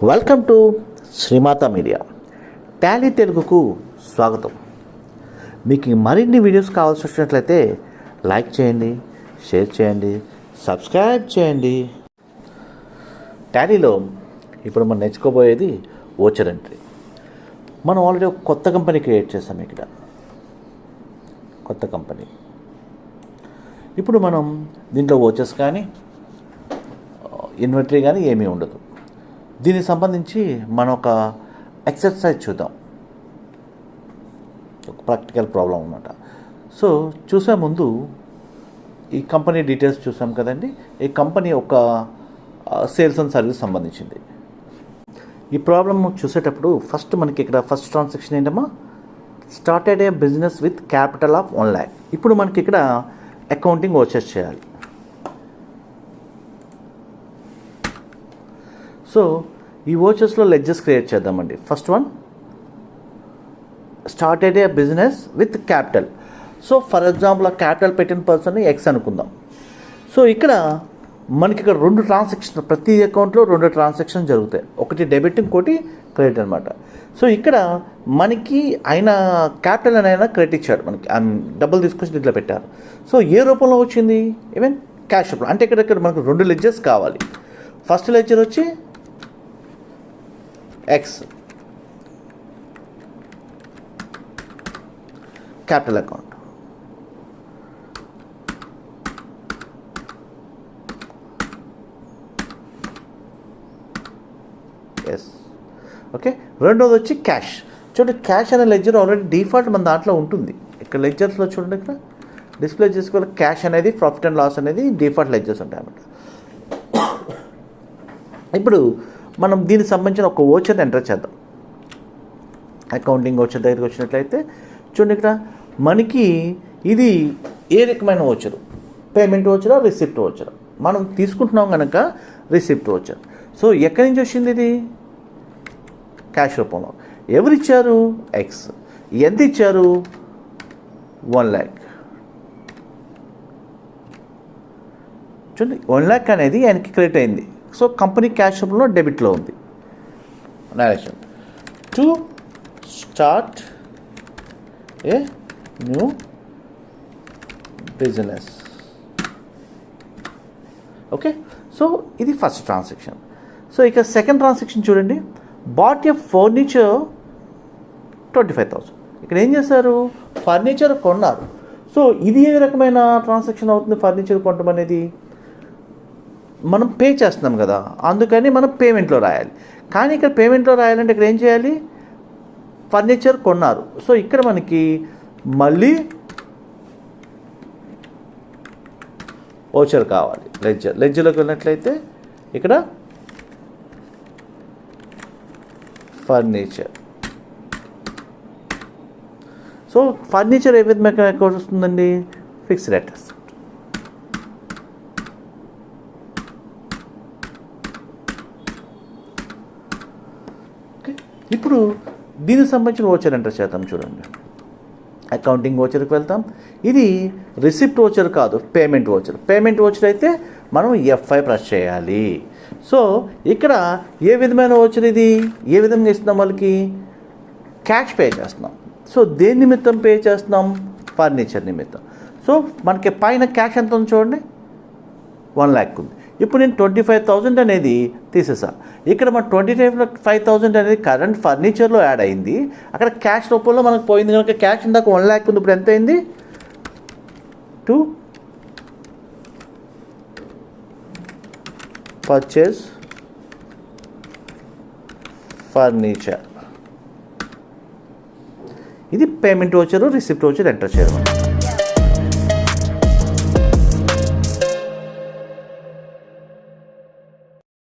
Welcome to Srimata media. Tally తెలుగుకు స్వాగతం. మీకు మరిన్ని వీడియోస్ కావాల్సి వచ్చినట్లయితే లైక్ చేయండి, షేర్ చేయండి, సబ్స్క్రైబ్ చేయండి. టాలీలో ఇప్పుడు మనం నేర్చుకోబోయేది ఓచర్ ఎంట్రీ. మనం ఆల్రెడీ ఒక కొత్త కంపెనీ క్రియేట్ చేసాం. ఇక్కడ కొత్త కంపెనీ. ఇప్పుడు మనం దీంట్లో ఓచర్స్ కానీ ఇన్వెంటరీ కానీ ఏమీ ఉండదు. దీనికి సంబంధించి మనం ఒక ఎక్సర్సైజ్ చూద్దాం. ఒక ప్రాక్టికల్ ప్రాబ్లం అన్నమాట. సో చూసే ముందు ఈ కంపెనీ డీటెయిల్స్ చూసాం కదండి. ఈ కంపెనీ ఒక సేల్స్ అండ్ సర్వీస్ సంబంధించింది. ఈ ప్రాబ్లమ్ చూసేటప్పుడు ఫస్ట్ మనకి ఇక్కడ ఫస్ట్ ట్రాన్సాక్షన్ ఏంటమ్మా, started a business with capital of 1 lakh. ఇప్పుడు మనకి ఇక్కడ అకౌంటింగ్ ఓచర్స్ చేయాలి. సో ఈ ఓచర్స్లో లెడ్జర్స్ క్రియేట్ చేద్దామండి. First one, started a business with capital. So for example ఆ క్యాపిటల్ పెట్టిన పర్సన్ ఎక్స్ అనుకుందాం. సో ఇక్కడ మనకి ఇక్కడ 2 ట్రాన్సాక్షన్, ప్రతి అకౌంట్లో 2 ట్రాన్సాక్షన్ జరుగుతాయి. ఒకటి డెబిట్, ఇంకోటి క్రెడిట్ అనమాట. సో ఇక్కడ మనకి ఆయన క్యాపిటల్ అని అయినా క్రెడిట్ ఇచ్చాడు, మనకి డబ్బులు తీసుకొచ్చి దీంట్లో పెట్టారు. సో ఏ రూపంలో వచ్చింది? ఈవెన్ క్యాష్ రూపంలో. అంటే ఇక్కడ మనకు 2 లెడ్జర్స్ కావాలి. ఫస్ట్ లెడ్జర్ వచ్చి X capital account, yes okay. రెండోది వచ్చి క్యాష్. చూడండి, క్యాష్ అనే లెడ్జర్ ఆల్రెడీ డిఫాల్ట్ మన దాంట్లో ఉంటుంది. ఇక్కడ లెడ్జర్స్లో చూడండి, ఇక్కడ డిస్ప్లే చేసుకోవాలి. క్యాష్ అనేది, ప్రాఫిట్ అండ్ లాస్ అనేది డిఫాల్ట్ లెడ్జర్స్ ఉంటాయి అన్నమాట. ఇప్పుడు మనం దీనికి సంబంధించిన ఒక ఓచర్ని ఎంటర్ చేద్దాం. అకౌంటింగ్ ఓచర్ దగ్గరికి వచ్చినట్లయితే చూడండి, ఇక్కడ మనకి ఇది ఏ రకమైన ఓచరు, పేమెంట్ ఓచరా, రిసిప్ట్ ఓచరా? మనం తీసుకుంటున్నాం కనుక రిసిప్ట్ ఓచర్. సో ఎక్కడి నుంచి వచ్చింది ఇది? క్యాష్ రూపంలో. ఎవరు ఇచ్చారు? ఎక్స్. ఎంత ఇచ్చారు? 1 lakh. చూడండి, 1 lakh అనేది ఆయనకి క్రెడిట్ అయింది. సో కంపెనీ క్యాష్ రూపంలో డెబిట్లో ఉంది. Narration to start a new business. Okay. So ఇది ఫస్ట్ ట్రాన్సాక్షన్. సో ఇక సెకండ్ ట్రాన్సాక్షన్ చూడండి, బాట్ ఏ ఫర్నిచర్ 25,000. ఇక్కడ ఏం చేశారు? ఫర్నిచర్ కొన్నారు. సో ఇది ఏ రకమైన ట్రాన్సాక్షన్ అవుతుంది? ఫర్నిచర్ కొనడం అనేది మనం పే చేస్తున్నాం కదా, అందుకని మనం పేమెంట్లో రాయాలి. కానీ ఇక్కడ పేమెంట్లో రాయాలంటే ఇక్కడ ఏం చేయాలి? ఫర్నిచర్ కొన్నారు. సో ఇక్కడ మనకి మళ్ళీ ఓచర్ కావాలి. లెడ్జర్లోకి వెళ్ళినట్లయితే ఇక్కడ ఫర్నిచర్. సో ఫర్నిచర్ ఏ విధంగా అకౌంట్ వస్తుందండి? Fixed address. ఇప్పుడు దీనికి సంబంధించిన ఓచర్ ఎంటర్ చేద్దాం. చూడండి, అకౌంటింగ్ ఓచర్కి వెళ్తాం. ఇది రిసిప్ట్ ఓచర్ కాదు, పేమెంట్ ఓచర్. పేమెంట్ ఓచర్ అయితే మనం F5 ప్రెస్ చేయాలి. సో ఇక్కడ ఏ విధమైన ఓచర్ ఇది? ఏ విధంగా ఇస్తున్నాం? వాళ్ళకి క్యాష్ పే చేస్తున్నాం. సో దేని నిమిత్తం పే చేస్తున్నాం? ఫర్నిచర్ నిమిత్తం. సో మనకి పైన క్యాష్ ఎంత ఉంది చూడండి, 1 lakh ఉంది. ఇప్పుడు నేను 25,000 అనేది తీసేసా. ఇక్కడ మన 25,000 అనేది కరెంట్ ఫర్నిచర్లో యాడ్ అయింది. అక్కడ క్యాష్ రూపంలో మనకు పోయింది కనుక క్యాష్ ఇందాక 1 lakh ఉంది. ఇప్పుడు ఎంత అయింది? 2 పర్చేస్ ఫర్నిచర్. ఇది payment voucher, receipt voucher enter చేయడం.